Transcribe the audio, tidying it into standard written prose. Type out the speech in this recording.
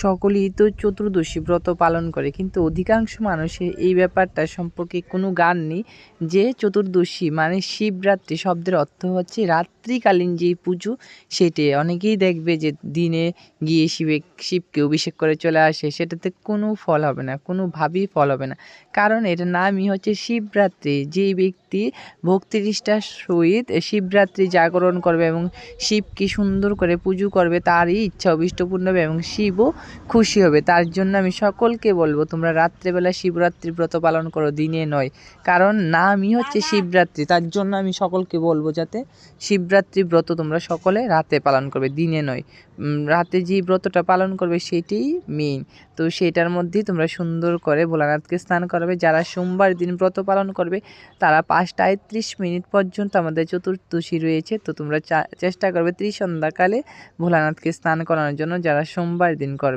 সকলেই তো চতুর্দশী ব্রত পালন করে, কিন্তু অধিকাংশ মানুষের এই ব্যাপারটা সম্পর্কে কোনো জ্ঞান নেই যে চতুর্দশী মানে শিবরাত্রি শব্দের অর্থ হচ্ছে রাত্রিকালীন যেই পুজো সেটি। অনেকেই দেখবে যে দিনে গিয়ে শিবকে অভিষেক করে চলে আসে, সেটাতে কোনো ফল হবে না, কোনোভাবেই ফল হবে না। কারণ এটার নামই হচ্ছে শিবরাত্রি। যেই ব্যক্তি ভক্তিনিষ্ঠার সহিত শিবরাত্রি জাগরণ করবে এবং শিবকে সুন্দর করে পুজো করবে, তারই ইচ্ছা অভীষ্টপূর্ণ হবে এবং শিবও খুশি হবে। তার জন্য আমি সকলকে বলবো, তোমরা রাত্রেবেলা শিবরাত্রি ব্রত পালন করো, দিনে নয়। কারণ নামই হচ্ছে শিবরাত্রি, তার জন্য আমি সকলকে বলবো যাতে শিবরাত্রি ব্রত তোমরা সকলে রাতে পালন করবে, দিনে নয়। রাতে যে ব্রতটা পালন করবে সেটাই মেইন। তো সেটার মধ্যেই তোমরা সুন্দর করে ভোলানাথকে স্নান করাবে। যারা সোমবার দিন ব্রত পালন করবে তারা 5টা 31 পর্যন্ত আমাদের চতুর্দশী রয়েছে, তো তোমরা চেষ্টা করবে ত্রিসন্ধ্যাকালে ভোলানাথকে স্নান করানোর জন্য, যারা সোমবার দিন করবে।